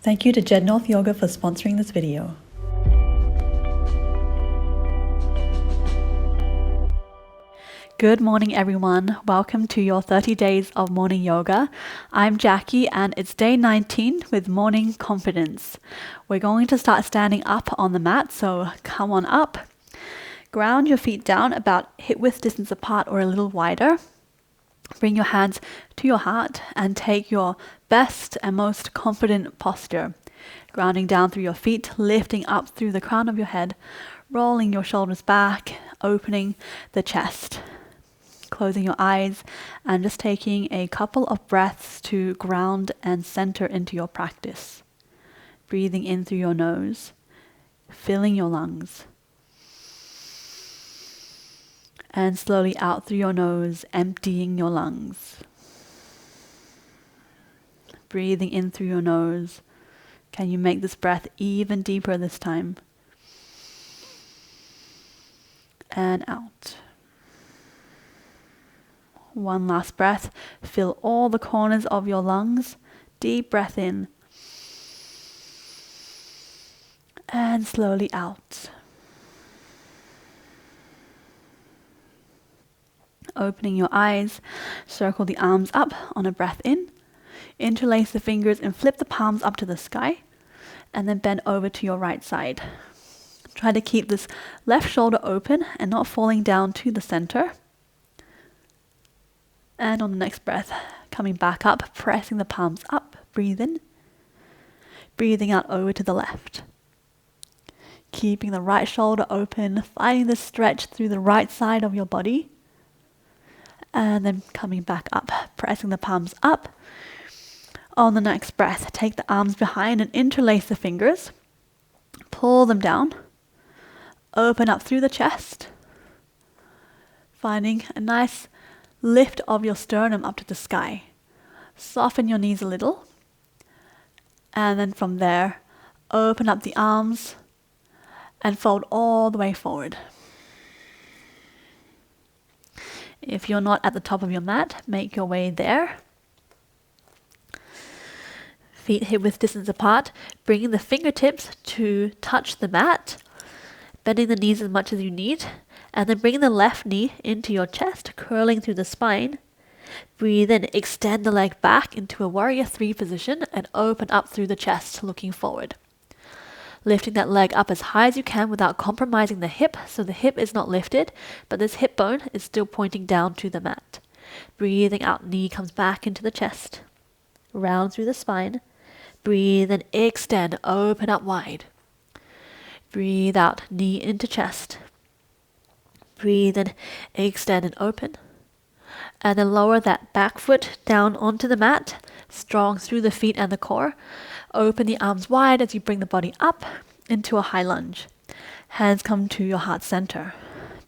Thank you to Jed North Yoga for sponsoring this video. Good morning, everyone. Welcome to your 30 days of morning yoga. I'm Jacqui and it's day 19 with morning confidence. We're going to start standing up on the mat, so come on up. Ground your feet down about hip-width distance apart or a little wider. Bring your hands to your heart and take your best and most confident posture. Grounding down through your feet, lifting up through the crown of your head, rolling your shoulders back, opening the chest. Closing your eyes and just taking a couple of breaths to ground and center into your practice. Breathing in through your nose, filling your lungs. And slowly out through your nose, emptying your lungs. Breathing in through your nose. Can you make this breath even deeper this time? And out. One last breath. Fill all the corners of your lungs. Deep breath in. And slowly out. Opening your eyes, circle the arms up on a breath in. Interlace the fingers and flip the palms up to the sky. And then bend over to your right side. Try to keep this left shoulder open and not falling down to the center. And on the next breath, coming back up, pressing the palms up. Breathe in. Breathing out over to the left. Keeping the right shoulder open, finding the stretch through the right side of your body. And then coming back up, pressing the palms up. On the next breath, take the arms behind and interlace the fingers. Pull them down. Open up through the chest. Finding a nice lift of your sternum up to the sky. Soften your knees a little. And then from there, open up the arms and fold all the way forward. If you're not at the top of your mat, make your way there. Feet hip-width distance apart, bringing the fingertips to touch the mat, bending the knees as much as you need, and then bringing the left knee into your chest, curling through the spine. Breathe in, extend the leg back into a warrior 3 position and open up through the chest, looking forward. Lifting that leg up as high as you can without compromising the hip, so the hip is not lifted, but this hip bone is still pointing down to the mat. Breathing out, knee comes back into the chest. Round through the spine. Breathe and extend, open up wide. Breathe out, knee into chest. Breathe and extend and open. And then lower that back foot down onto the mat, strong through the feet and the core. Open the arms wide as you bring the body up into a high lunge. Hands come to your heart center,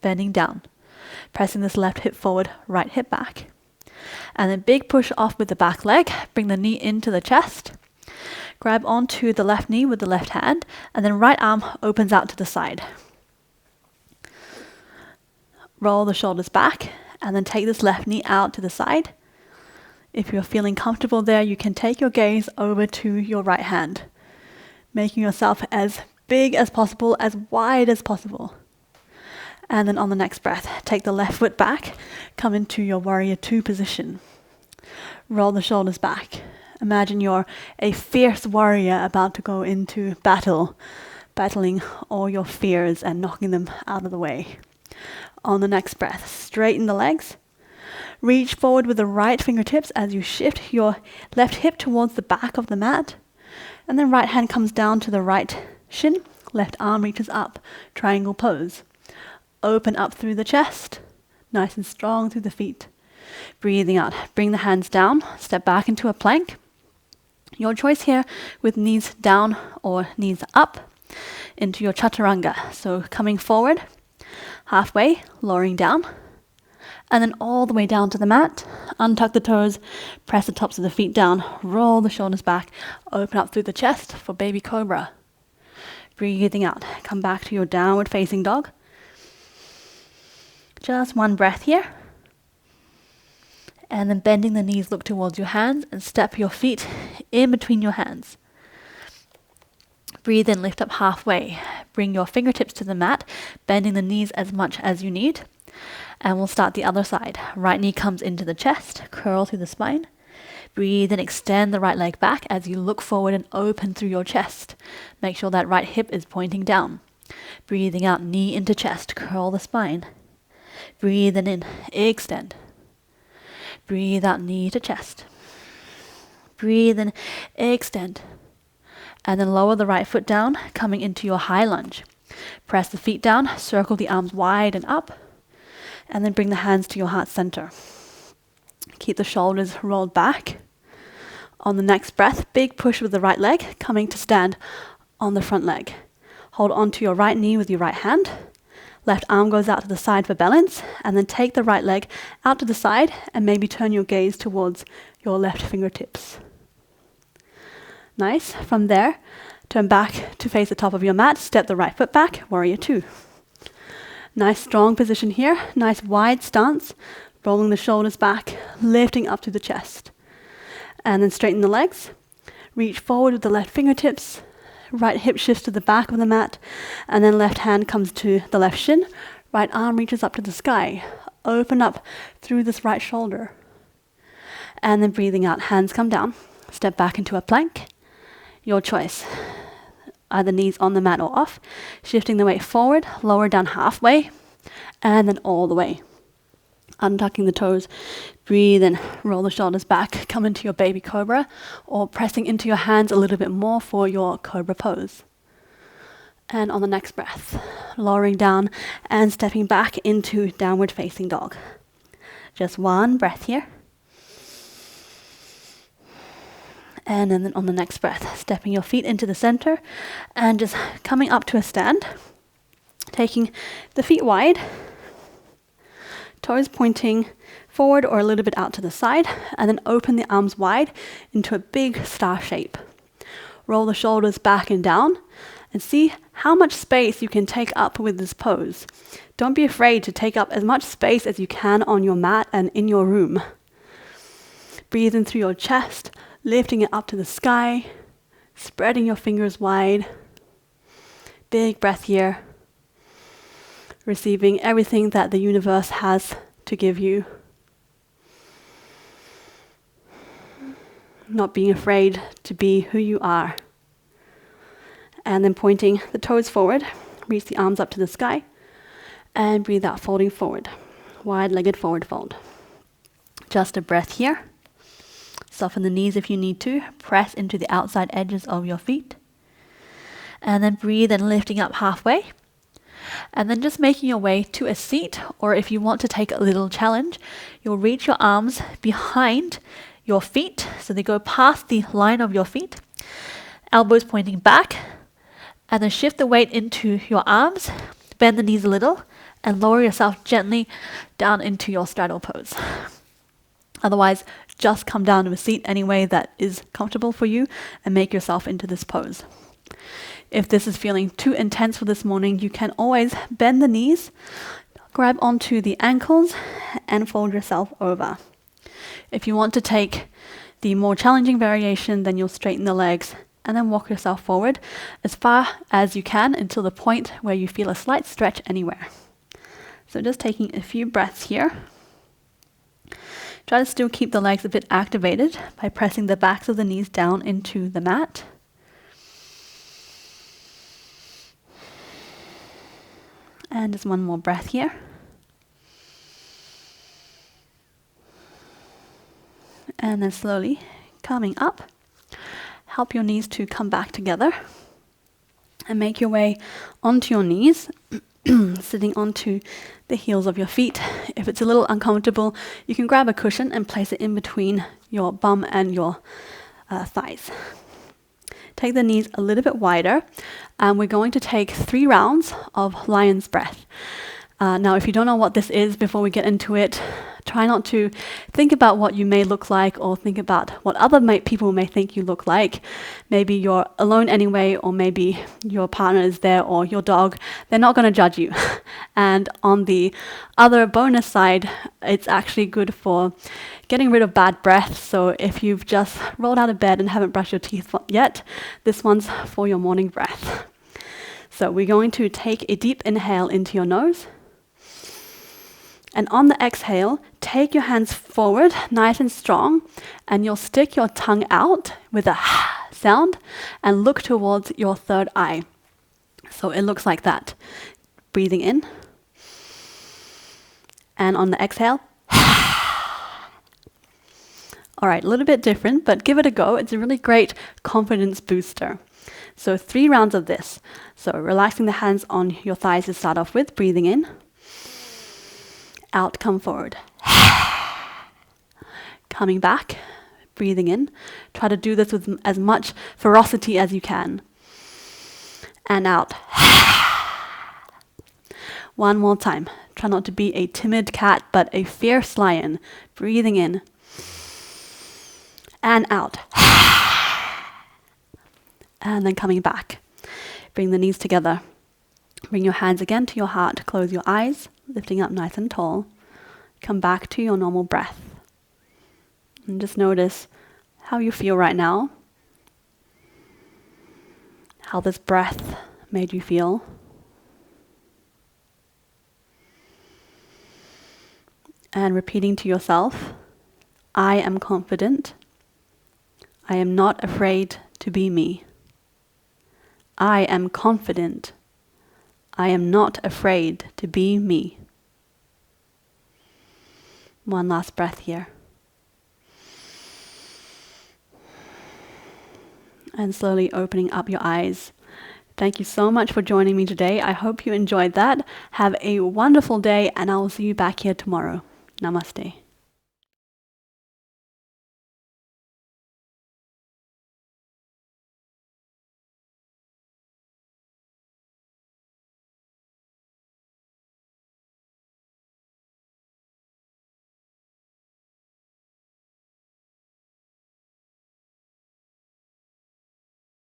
bending down. Pressing this left hip forward, right hip back. And then big push off with the back leg. Bring the knee into the chest. Grab onto the left knee with the left hand, and then right arm opens out to the side. Roll the shoulders back, and then take this left knee out to the side. If you're feeling comfortable there, you can take your gaze over to your right hand, making yourself as big as possible, as wide as possible. And then on the next breath, take the left foot back, come into your warrior 2 position. Roll the shoulders back. Imagine you're a fierce warrior about to go into battle, battling all your fears and knocking them out of the way. On the next breath, straighten the legs. Reach forward with the right fingertips as you shift your left hip towards the back of the mat. And then right hand comes down to the right shin. Left arm reaches up, triangle pose. Open up through the chest, nice and strong through the feet. Breathing out, bring the hands down, step back into a plank. Your choice here with knees down or knees up into your chaturanga. So coming forward, halfway, lowering down, and then all the way down to the mat. Untuck the toes, press the tops of the feet down, roll the shoulders back, open up through the chest for baby cobra. Breathing out, come back to your downward facing dog. Just one breath here. And then bending the knees, look towards your hands and step your feet in between your hands. Breathe in, lift up halfway. Bring your fingertips to the mat, bending the knees as much as you need. And we'll start the other side. Right knee comes into the chest, curl through the spine. Breathe and extend the right leg back as you look forward and open through your chest. Make sure that right hip is pointing down. Breathing out, knee into chest, curl the spine. Breathe in, extend. Breathe out, knee to chest. Breathe in, extend. And then lower the right foot down, coming into your high lunge. Press the feet down, circle the arms wide and up, and then bring the hands to your heart center. Keep the shoulders rolled back. On the next breath, big push with the right leg, coming to stand on the front leg. Hold onto your right knee with your right hand. Left arm goes out to the side for balance, and then take the right leg out to the side and maybe turn your gaze towards your left fingertips. Nice. From there, turn back to face the top of your mat, step the right foot back, warrior two. Nice strong position here, nice wide stance, rolling the shoulders back, lifting up to the chest. And then straighten the legs, reach forward with the left fingertips, right hip shifts to the back of the mat, and then left hand comes to the left shin, right arm reaches up to the sky. Open up through this right shoulder. And then breathing out, hands come down, step back into a plank. Your choice, either knees on the mat or off, shifting the weight forward, lower down halfway, and then all the way. Untucking the toes, breathe and roll the shoulders back, come into your baby cobra, or pressing into your hands a little bit more for your cobra pose. And on the next breath, lowering down and stepping back into downward facing dog. Just one breath here. And then on the next breath, stepping your feet into the center and just coming up to a stand. Taking the feet wide, toes pointing forward or a little bit out to the side, and then open the arms wide into a big star shape. Roll the shoulders back and down and see how much space you can take up with this pose. Don't be afraid to take up as much space as you can on your mat and in your room. Breathe in through your chest, lifting it up to the sky, spreading your fingers wide. Big breath here. Receiving everything that the universe has to give you. Not being afraid to be who you are. And then pointing the toes forward, reach the arms up to the sky, and breathe out, folding forward. Wide-legged forward fold. Just a breath here. Soften the knees if you need to. Press into the outside edges of your feet. And then breathe and lifting up halfway. And then just making your way to a seat, or if you want to take a little challenge, you'll reach your arms behind your feet, so they go past the line of your feet, elbows pointing back, and then shift the weight into your arms, bend the knees a little, and lower yourself gently down into your straddle pose. Otherwise, just come down to a seat anyway that is comfortable for you and make yourself into this pose. If this is feeling too intense for this morning, you can always bend the knees, grab onto the ankles, and fold yourself over. If you want to take the more challenging variation, then you'll straighten the legs and then walk yourself forward as far as you can until the point where you feel a slight stretch anywhere. So just taking a few breaths here. Try to still keep the legs a bit activated by pressing the backs of the knees down into the mat. And just one more breath here. And then slowly coming up. Help your knees to come back together. And make your way onto your knees, sitting onto the heels of your feet. If it's a little uncomfortable, you can grab a cushion and place it in between your bum and your thighs. Take the knees a little bit wider, and we're going to take 3 rounds of lion's breath. Now, if you don't know what this is, before we get into it, Try not to think about what you may look like or think about what other people may think you look like. Maybe you're alone anyway, or maybe your partner is there or your dog. They're not going to judge you. And on the other bonus side, it's actually good for getting rid of bad breath. So if you've just rolled out of bed and haven't brushed your teeth yet, this one's for your morning breath. So we're going to take a deep inhale into your nose. And on the exhale, take your hands forward, nice and strong, and you'll stick your tongue out with a sound and look towards your third eye. So it looks like that. Breathing in. And on the exhale, all right, a little bit different, but give it a go. It's a really great confidence booster. So 3 rounds of this. So relaxing the hands on your thighs to start off with, breathing in. Out, come forward. Coming back, breathing in. Try to do this with as much ferocity as you can. And out. One more time. Try not to be a timid cat, but a fierce lion. Breathing in. And out. And then coming back. Bring the knees together. Bring your hands again to your heart. Close your eyes, lifting up nice and tall. Come back to your normal breath. And just notice how you feel right now. How this breath made you feel. And repeating to yourself, I am confident. I am not afraid to be me. I am confident. I am not afraid to be me. One last breath here. And slowly opening up your eyes. Thank you so much for joining me today. I hope you enjoyed that. Have a wonderful day, and I will see you back here tomorrow. Namaste.